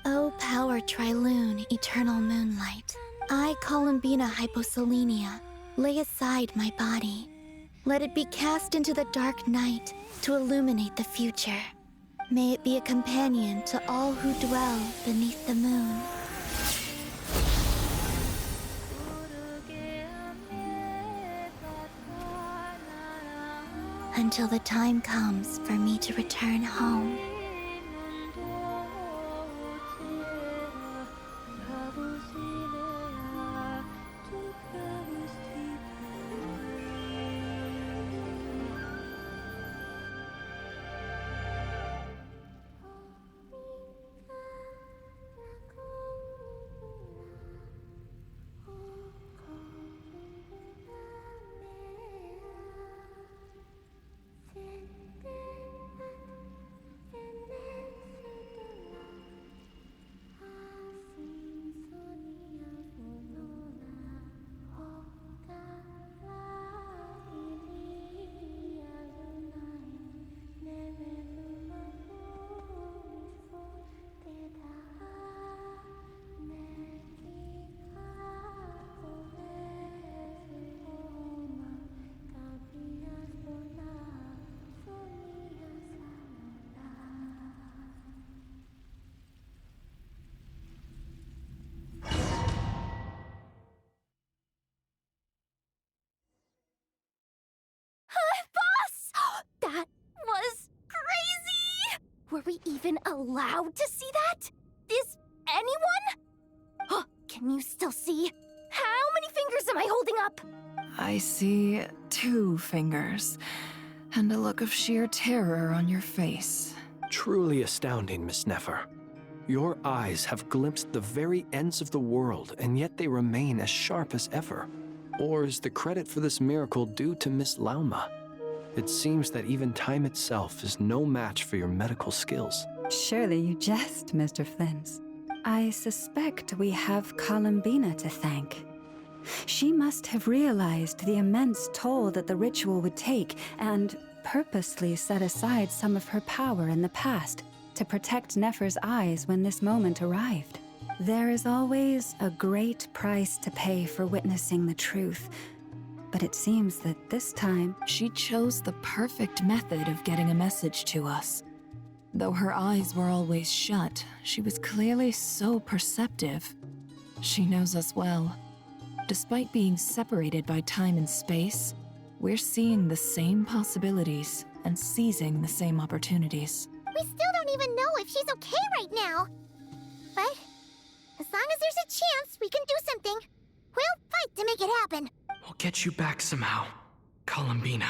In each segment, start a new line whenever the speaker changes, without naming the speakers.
O power Trilune, eternal moonlight, I, Columbina Hyposelenia, lay aside my body. Let it be cast into the dark night to illuminate the future. May it be a companion to all who dwell beneath the moon. Until the time comes for me to return home. That was crazy! Were we even allowed to see that? Is anyone? Oh, can you still see? How many fingers am I holding up?
I see 2 fingers, and a look of sheer terror on your face.
Truly astounding, Miss Nefer. Your eyes have glimpsed the very ends of the world, and yet they remain as sharp as ever. Or is the credit for this miracle due to Miss Lauma? It seems that even time itself is no match for your medical skills.
Surely you jest, Mr. Flins. I suspect we have Columbina to thank. She must have realized the immense toll that the ritual would take and purposely set aside some of her power in the past to protect Nefer's eyes when this moment arrived. There is always a great price to pay for witnessing the truth, but it seems that this time...
She chose the perfect method of getting a message to us. Though her eyes were always shut, she was clearly so perceptive. She knows us well. Despite being separated by time and space, we're seeing the same possibilities and seizing the same opportunities.
We still don't even know if she's okay right now. But as long as there's a chance we can do something, we'll fight to make it happen.
We'll get you back somehow, Columbina.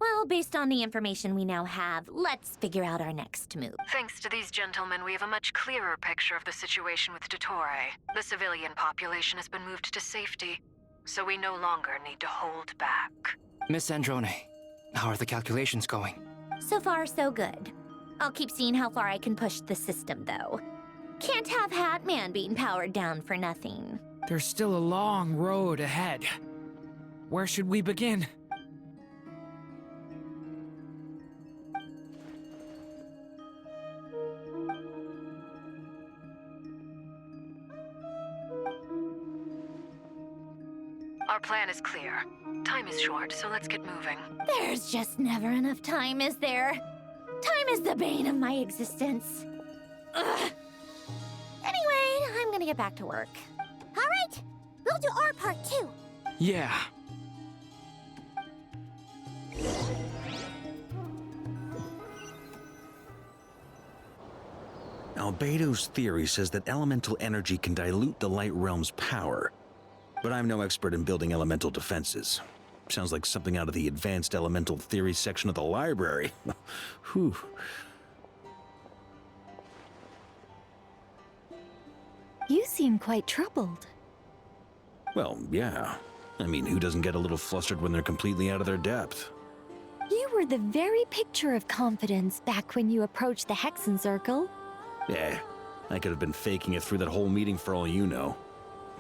Well, based on the information we now have, let's figure out our next move.
Thanks to these gentlemen, we have a much clearer picture of the situation with Dottore. The civilian population has been moved to safety, so we no longer need to hold back.
Miss Androne, how are the calculations going?
So far, so good. I'll keep seeing how far I can push the system, though. Can't have Hatman being powered down for nothing.
There's still a long road ahead. Where should we begin?
Our plan is clear. Time is short, so let's get moving.
There's just never enough time, is there? Time is the bane of my existence. Ugh. Anyway, I'm gonna get back to work.
All right, we'll do our part too.
Yeah.
Albedo's theory says that elemental energy can dilute the Light Realm's power. But I'm no expert in building elemental defenses. Sounds like something out of the Advanced Elemental Theory section of the library. Whew.
You seem quite troubled.
Well, yeah. I mean, who doesn't get a little flustered when they're completely out of their depth?
You were the very picture of confidence back when you approached the Hexen Circle.
Eh, I could have been faking it through that whole meeting for all you know.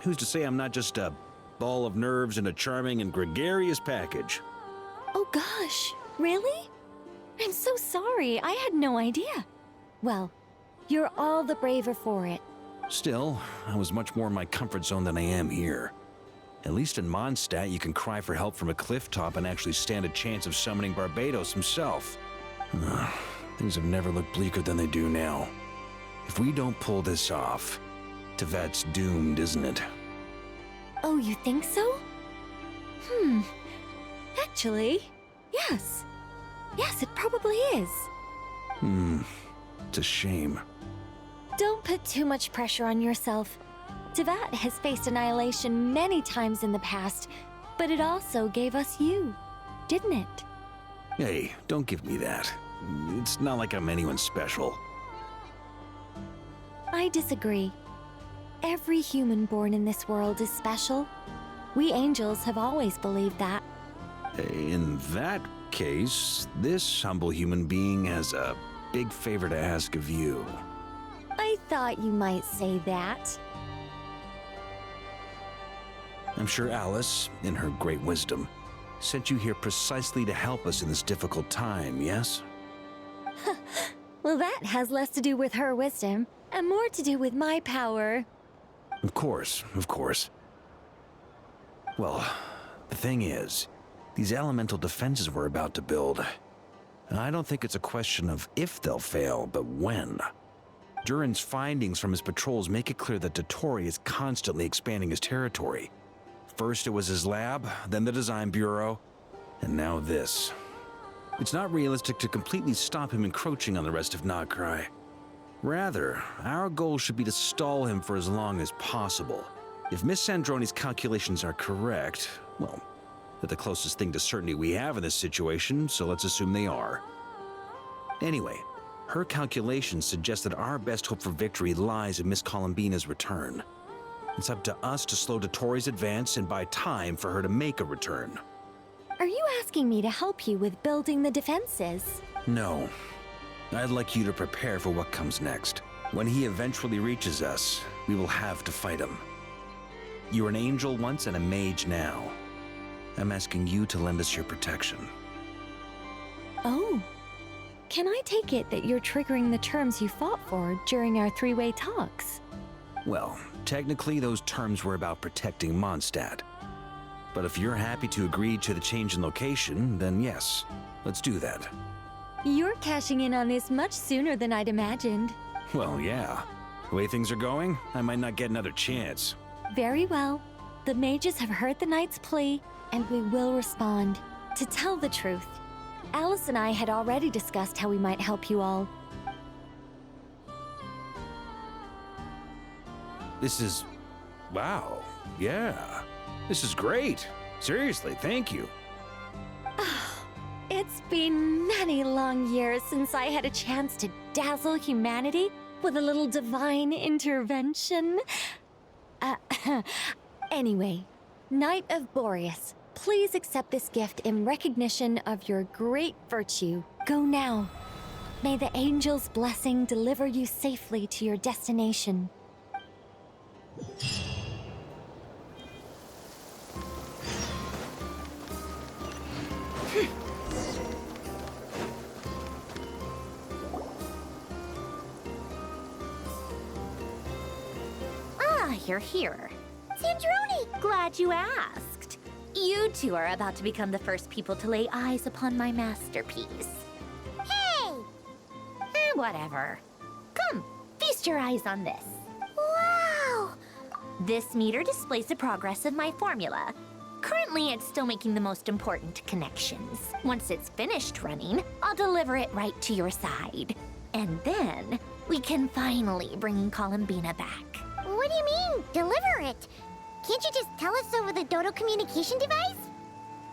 Who's to say I'm not just a ball of nerves in a charming and gregarious package?
Oh gosh, really? I'm so sorry, I had no idea. Well, you're all the braver for it.
Still, I was much more in my comfort zone than I am here. At least in Mondstadt, you can cry for help from a cliff top and actually stand a chance of summoning Barbados himself. Things have never looked bleaker than they do now. If we don't pull this off, Tevat's doomed, isn't it?
Oh, you think so? Actually, yes. Yes, it probably is.
It's a shame.
Don't put too much pressure on yourself. Tevat has faced annihilation many times in the past, but it also gave us you, didn't it?
Hey, don't give me that. It's not like I'm anyone special.
I disagree. Every human born in this world is special. We angels have always believed that.
In that case, this humble human being has a big favor to ask of you.
I thought you might say that.
I'm sure Alice, in her great wisdom, sent you here precisely to help us in this difficult time, yes?
Well, that has less to do with her wisdom and more to do with my power.
Of course, of course. Well, the thing is, these elemental defenses we're about to build, I don't think it's a question of if they'll fail, but when. Durin's findings from his patrols make it clear that Dottore is constantly expanding his territory. First it was his lab, then the design bureau, and now this. It's not realistic to completely stop him encroaching on the rest of Nagrai. Rather, our goal should be to stall him for as long as possible. If Miss Sandroni's calculations are correct, well, they're the closest thing to certainty we have in this situation, so let's assume they are. Anyway, her calculations suggest that our best hope for victory lies in Miss Columbina's return. It's up to us to slow Dottore's advance and buy time for her to make a return.
Are you asking me to help you with building the defenses?
No. I'd like you to prepare for what comes next. When he eventually reaches us, we will have to fight him. You were an angel once and a mage now. I'm asking you to lend us your protection.
Oh. Can I take it that you're triggering the terms you fought for during our three-way talks?
Well, technically those terms were about protecting Mondstadt. But if you're happy to agree to the change in location, then yes, let's do that.
You're cashing in on this much sooner than I'd imagined.
Well, yeah. The way things are going, I might not get another chance.
Very well. The mages have heard the knight's plea, and we will respond. To tell the truth, Alice and I had already discussed how we might help you all.
This is... wow. Yeah. This is great. Seriously, thank you.
It's been many long years since I had a chance to dazzle humanity with a little divine intervention. Anyway, Knight of Boreas, please accept this gift in recognition of your great virtue. Go now. May the angel's blessing deliver you safely to your destination.
You're here. Sandroni! Glad you asked. You two are about to become the first people to lay eyes upon my masterpiece. Hey! Whatever. Come, feast your eyes on this. Wow! This meter displays the progress of my formula. Currently, it's still making the most important connections. Once it's finished running, I'll deliver it right to your side. And then, we can finally bring Columbina back.
What do you mean, deliver it? Can't you just tell us over the Dodo communication device?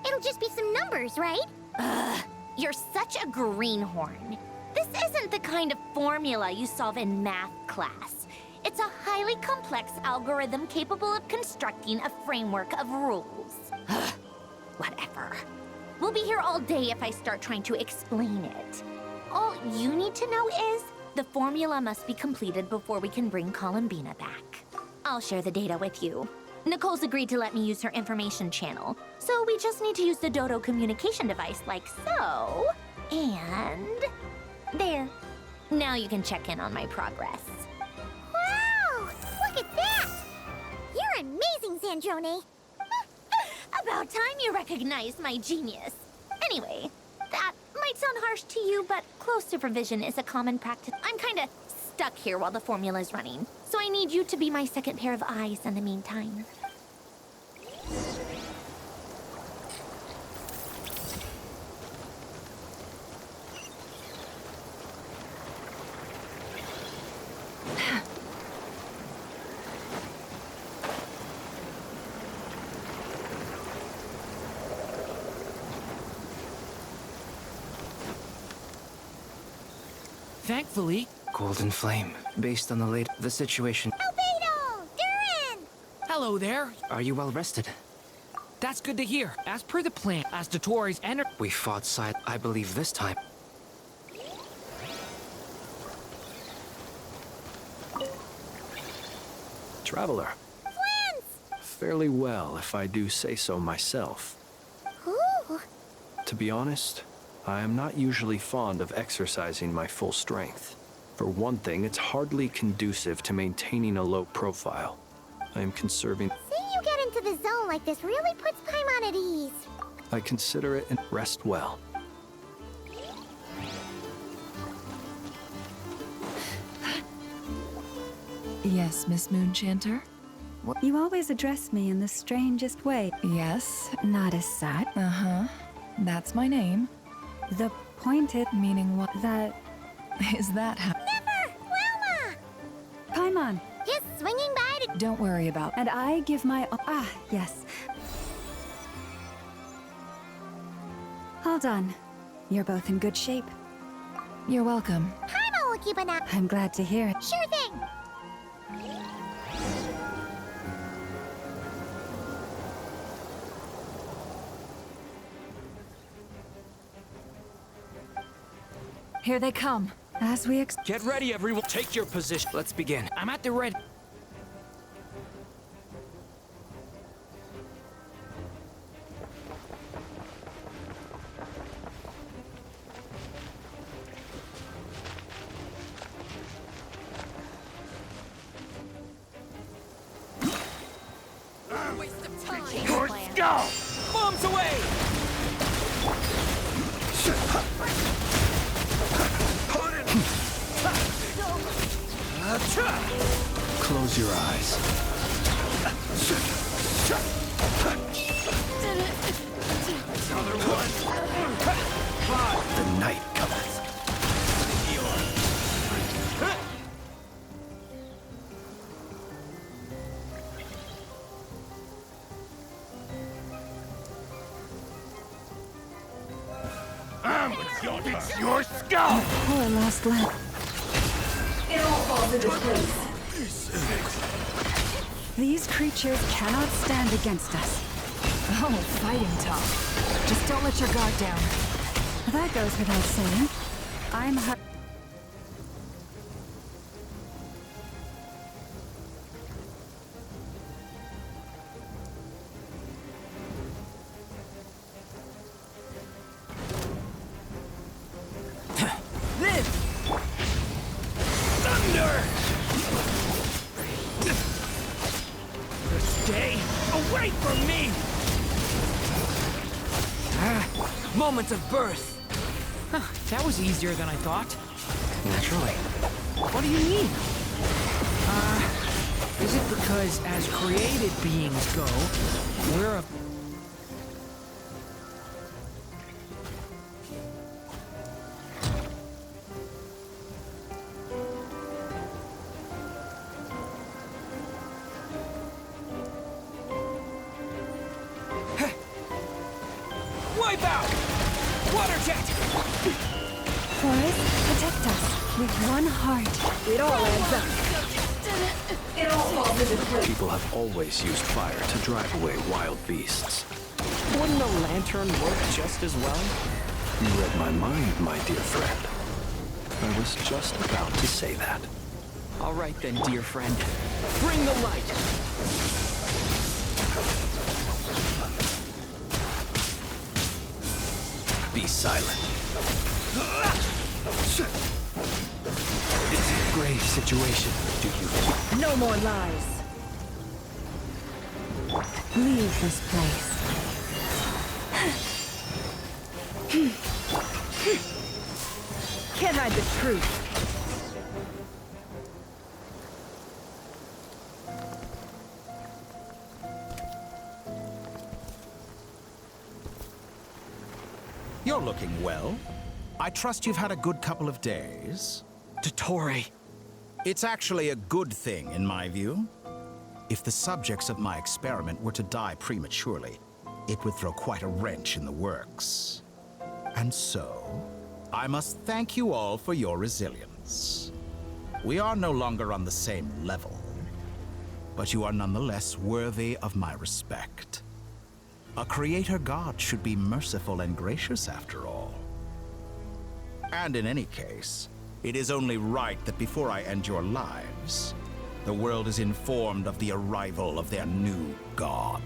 It'll just be some numbers, right?
Ugh, you're such a greenhorn. This isn't the kind of formula you solve in math class. It's a highly complex algorithm capable of constructing a framework of rules. Ugh, whatever. We'll be here all day if I start trying to explain it. All you need to know is, The formula must be completed before we can bring Columbina back. I'll share the data with you. Nicole's agreed to let me use her information channel, so we just need to use the Dodo communication device like so. And... there. Now you can check in on my progress.
Wow! Look at that! You're amazing, Sandrone!
About time you recognized my genius. Anyway, that might sound harsh to you, but close supervision is a common practice. I'm kinda stuck here while the formula's running, so I need you to be my second pair of eyes in the meantime.
Thankfully...
Golden Flame, based on the situation.
Albedo! Durin!
Hello there.
Are you well rested?
That's good to hear. As per the plan, as Dotori's enter...
We fought side, I believe this time.
Traveler.
Flans!
Fairly well, if I do say so myself.
Ooh!
To be honest, I am not usually fond of exercising my full strength. For one thing, it's hardly conducive to maintaining a low profile. I am conserving...
Seeing you get into the zone like this really puts Paimon at ease.
I consider it and rest well.
Yes, Miss Moonchanter?
You always address me in the strangest way.
Yes.
Not as such.
Uh-huh. That's my name.
The pointed
Meaning what?
that...
Is that how...
Never! Wilma!
Paimon!
Just swinging by to...
Don't worry about...
And I give my... Ah, yes. Hold on. You're both in good shape.
You're welcome.
Paimon will keep an eye...
I'm glad to hear it.
Sure thing!
Here they come.
As we
Get ready, everyone. Take your position.
Let's begin.
I'm at the ready.
Your skull!
Bombs away!
Close your eyes.
Another one!
The night cometh.
It's your skull!
Poor last lap. These creatures cannot stand against us.
Oh, fighting tough. Just don't let your guard down.
That goes without saying. I'm hurt.
Stay away from me! Moments of birth. Huh, that was easier than I thought.
Naturally.
What do you mean? Is it because as created beings go, we're a... Wipe out! Water jet!
Forest, protect us with one heart. It all adds up.
It all falls into place.
People have always used fire to drive away wild beasts.
Wouldn't a lantern work just as well?
You read my mind, my dear friend. I was just about to say that.
All right then, dear friend. Bring the light!
Be silent. It's a grave situation, do you?
No more lies. Leave this place. Can't hide the truth.
You're looking well. I trust you've had a good couple of days.
Dottore.
It's actually a good thing, in my view. If the subjects of my experiment were to die prematurely, it would throw quite a wrench in the works. And so, I must thank you all for your resilience. We are no longer on the same level, but you are nonetheless worthy of my respect. A creator god should be merciful and gracious after all. And in any case, it is only right that before I end your lives, the world is informed of the arrival of their new god.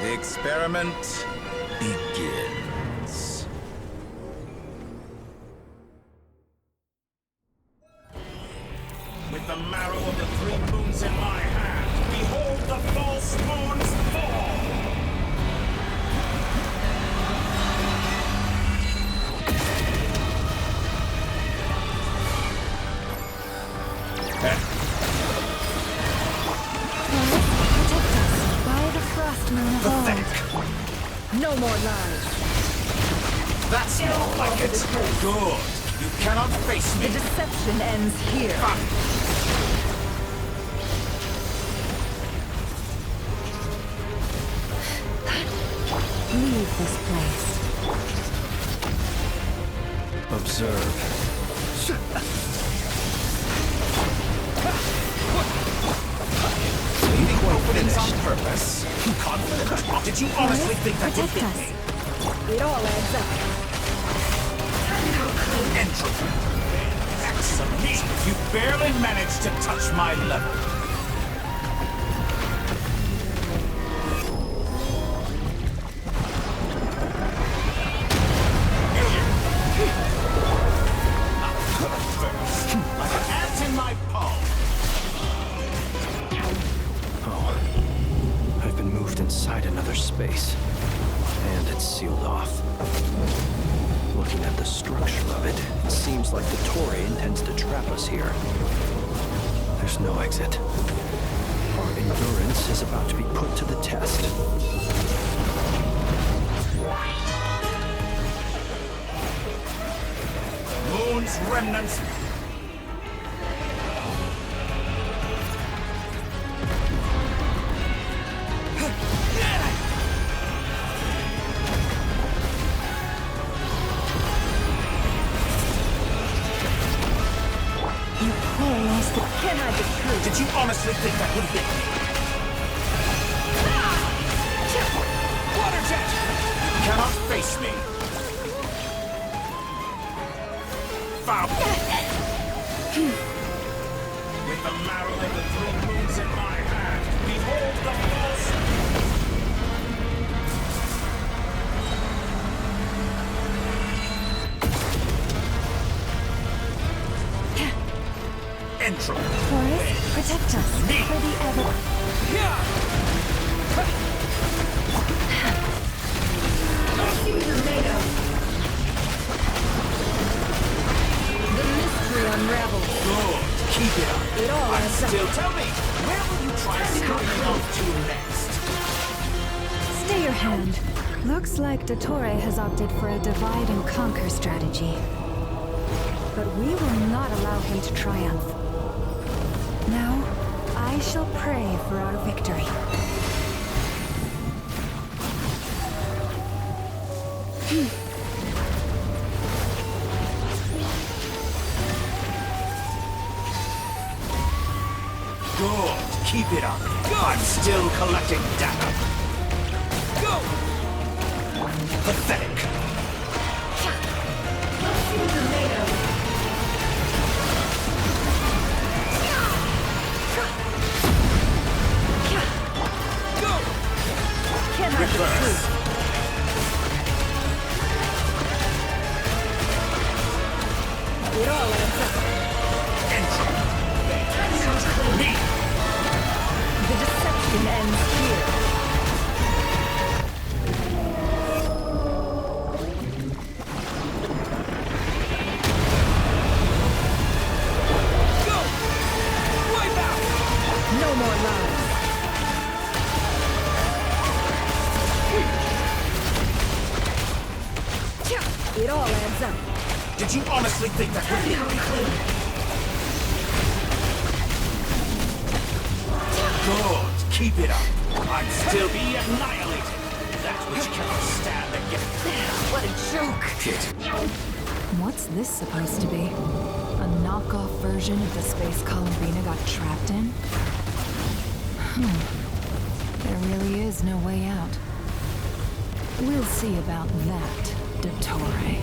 The experiment begins. With the marrow of the three moons in my hand, behold the false moons fall!
Protect us by the frost moon of old.
Pathetic!
No more lies.
That's more like it. Good. You cannot face me.
The deception ends here. Leave this place.
Observe.
Leaving openings on purpose. Confident. Did you honestly think that would
Protect
fit
us.
me?
It all adds up.
Entropy. Excellent. You barely managed to touch my level. Like an ant in my palm.
Oh, I've been moved inside another space, and it's sealed off. Looking at the structure of it, it seems like the Tory intends to trap us here. There's no exit. Our endurance is about to be put to the test.
Moon's remnants.
You poor lost it. Can't hide the truth.
Did you honestly think that would hit me? Water jet! You cannot face me. Foul. With the marrow of the three moons in my hand, behold the false. Entropy.
Forest, Protect us for the ever.
The mystery unravels.
Good. Keep it up.
It all adds up.
Still, tell me, where will you try to scurry off to next?
Stay your hand. Looks like Dottore has opted for a divide and conquer strategy. But we will not allow him to triumph. Now, I shall pray for our victory.
Good. Keep it up. I'm still collecting data. Go! Pathetic. Reverse.
It all adds up.
Me.
The deception ends here.
Go! Wipe out!
No more lies. It all adds up.
Did you honestly think that would be good? Keep it up. I'd still be annihilated. That which cannot stand against.
What a joke. What's this supposed to be? A knockoff version of the space Columbina got trapped in? There really is no way out. We'll see about that, Dottore.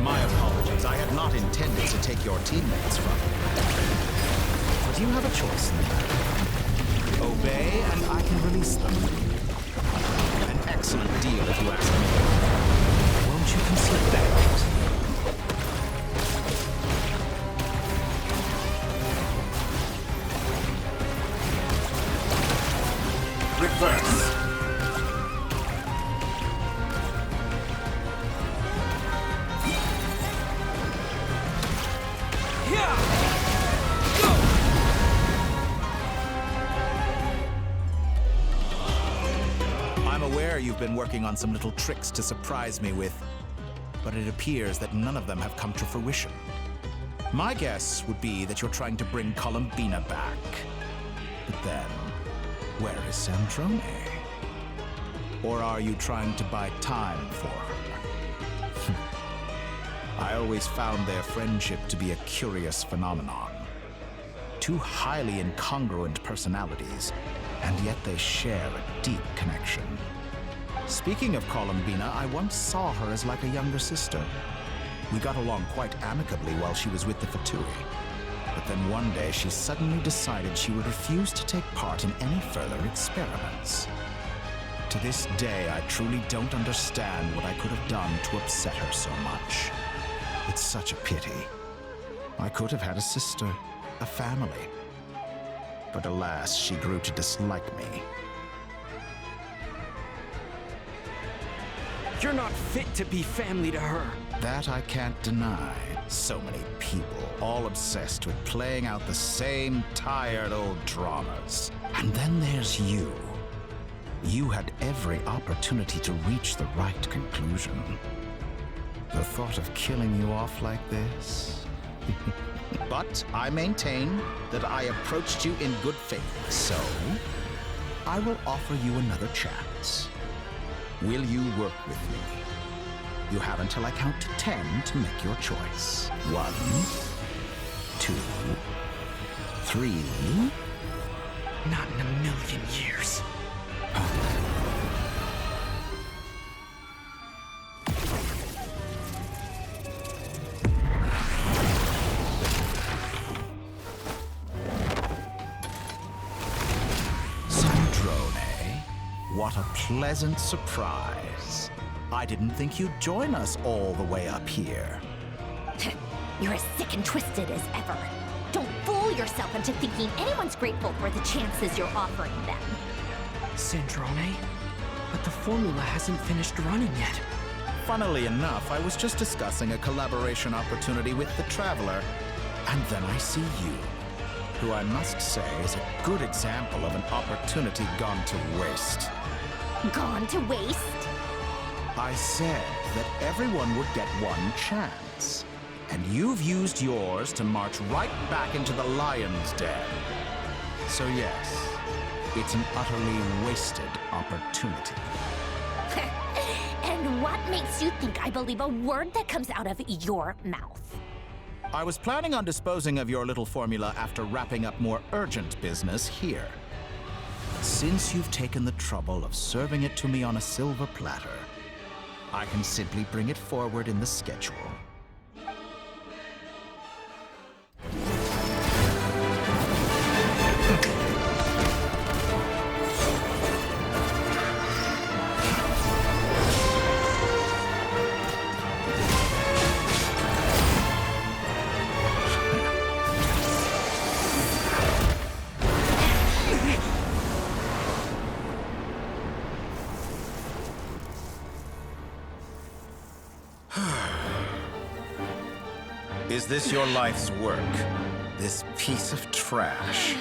My apologies. I had not intended to take your teammates from you. But you have a choice in the matter. Obey, and I can release them. An excellent deal, if you ask me. Won't you consider that?
Reverse.
I'm aware you've been working on some little tricks to surprise me with, but it appears that none of them have come to fruition. My guess would be that you're trying to bring Columbina back. But then, where is Sandrone? Or are you trying to buy time for her? I always found their friendship to be a curious phenomenon. Two highly incongruent personalities, and yet they share a deep connection. Speaking of Columbina, I once saw her as like a younger sister. We got along quite amicably while she was with the Fatui. But then one day she suddenly decided she would refuse to take part in any further experiments. To this day, I truly don't understand what I could have done to upset her so much. It's such a pity. I could have had a sister, a family. But alas, she grew to dislike me.
You're not fit to be family to her.
That I can't deny. So many people, all obsessed with playing out the same tired old dramas. And then there's you. You had every opportunity to reach the right conclusion. The thought of killing you off like this? But I maintain that I approached you in good faith, so I will offer you another chance. Will you work with me? You have until I count to 10 to make your choice. 1, 2, 3.
Not in a million years.
Sandrone, what a pleasant surprise. I didn't think you'd join us all the way up here.
You're as sick and twisted as ever. Don't fool yourself into thinking anyone's grateful for the chances you're offering them.
Sandrone? But the formula hasn't finished running yet.
Funnily enough, I was just discussing a collaboration opportunity with the Traveler, and then I see you, who I must say is a good example of an opportunity gone to waste.
Gone to waste?
I said that everyone would get one chance, and you've used yours to march right back into the lion's den. So yes, it's an utterly wasted opportunity.
And what makes you think I believe a word that comes out of your mouth?
I was planning on disposing of your little formula after wrapping up more urgent business here. Since you've taken the trouble of serving it to me on a silver platter, I can simply bring it forward in the schedule. Is this your life's work? This piece of trash?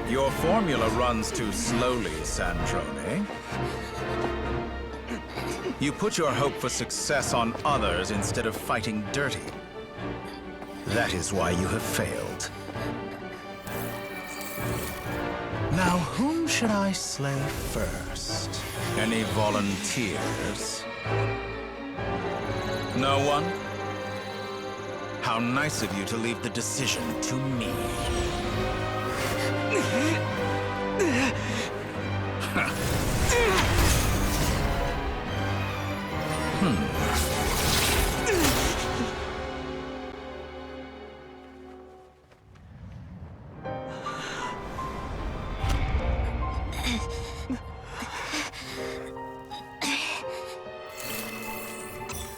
Your formula runs too slowly, Sandrone. You put your hope for success on others instead of fighting dirty. That is why you have failed. Now, whom should I slay first? Any volunteers? No one? How nice of you to leave the decision to me.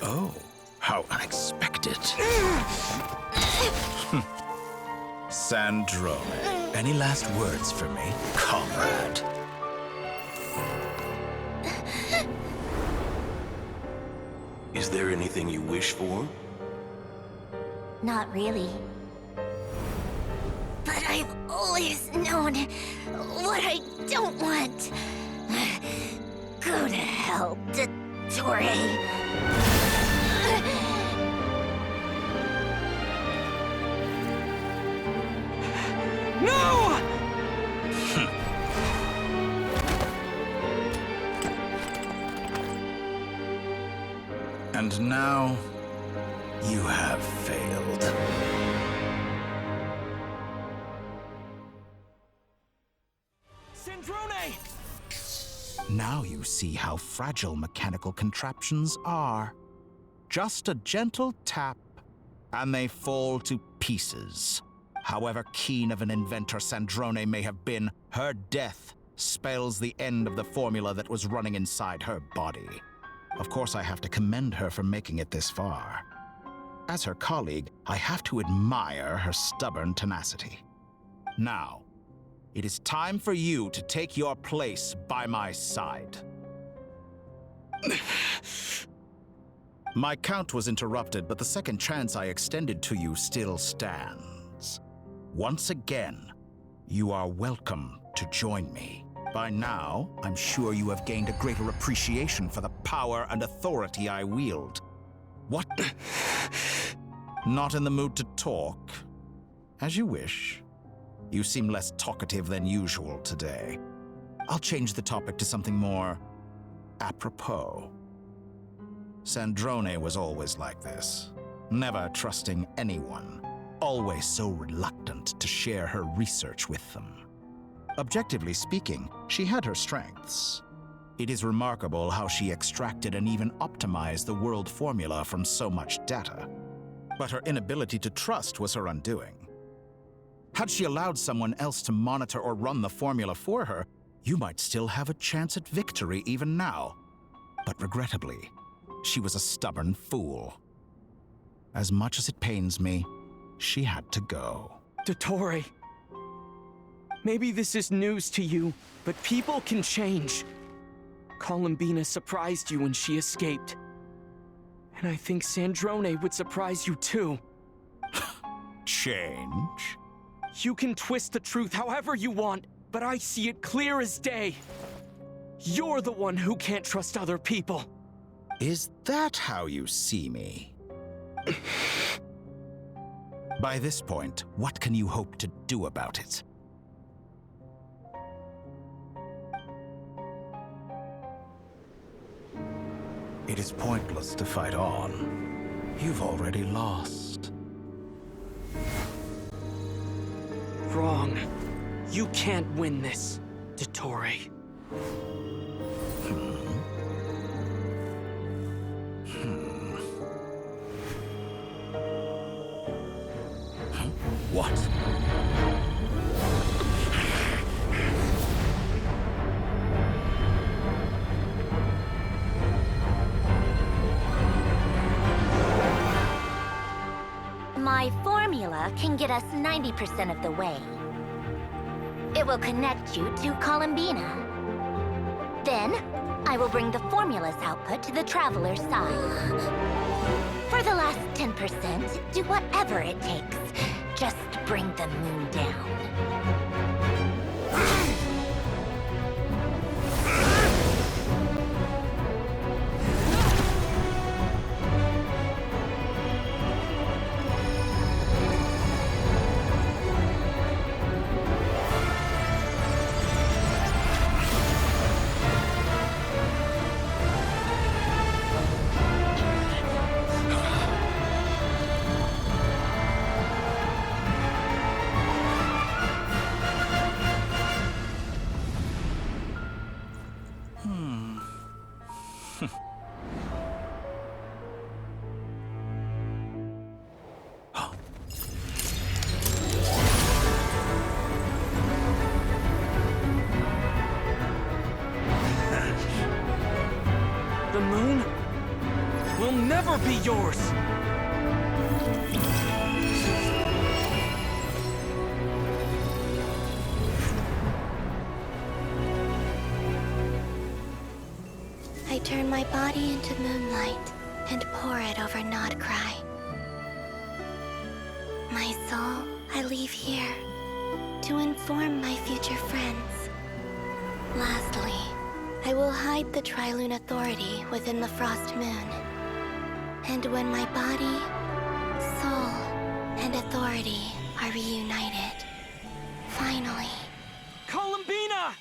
Oh, how unexpected. Sandrone, any last words for me, comrade?
Is there anything you wish for?
Not really. But I've always known what I don't want.
Go to hell, Dottore.
No!
And now, you have failed.
Sandrone!
Now you see how fragile mechanical contraptions are. Just a gentle tap, and they fall to pieces. However keen of an inventor Sandrone may have been, her death spells the end of the formula that was running inside her body. Of course, I have to commend her for making it this far. As her colleague, I have to admire her stubborn tenacity. Now, it is time for you to take your place by my side. My count was interrupted, but the second chance I extended to you still stands. Once again, you are welcome to join me. By now, I'm sure you have gained a greater appreciation for the power and authority I wield. What? Not in the mood to talk? As you wish. You seem less talkative than usual today. I'll change the topic to something more apropos. Sandrone was always like this, never trusting anyone, always so reluctant to share her research with them. Objectively speaking, she had her strengths. It is remarkable how she extracted and even optimized the world formula from so much data. But her inability to trust was her undoing. Had she allowed someone else to monitor or run the formula for her, you might still have a chance at victory even now. But regrettably, she was a stubborn fool. As much as it pains me, she had to go.
Dottore, maybe this is news to you, but people can change. Columbina surprised you when she escaped. And I think Sandrone would surprise you too.
Change?
You can twist the truth however you want, but I see it clear as day. You're the one who can't trust other people.
Is that how you see me? By this point, what can you hope to do about it? It is pointless to fight on. You've already lost.
Wrong. You can't win this, Dottore.
What?
My formula can get us 90% of the way. It will connect you to Columbina. Then, I will bring the formula's output to the Traveler's side. For the last 10%, do whatever it takes. Just bring the moon down.
The moon will never be yours!
I turn my body into moonlight and pour it over Nodcry. My soul, I leave here to inform my future friends. Lastly, I will hide the Trilune Authority within the Frost Moon. And when my body, soul, and authority are reunited, finally...
Columbina!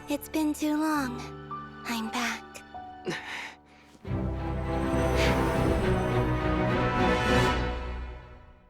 It's been too long. I'm back.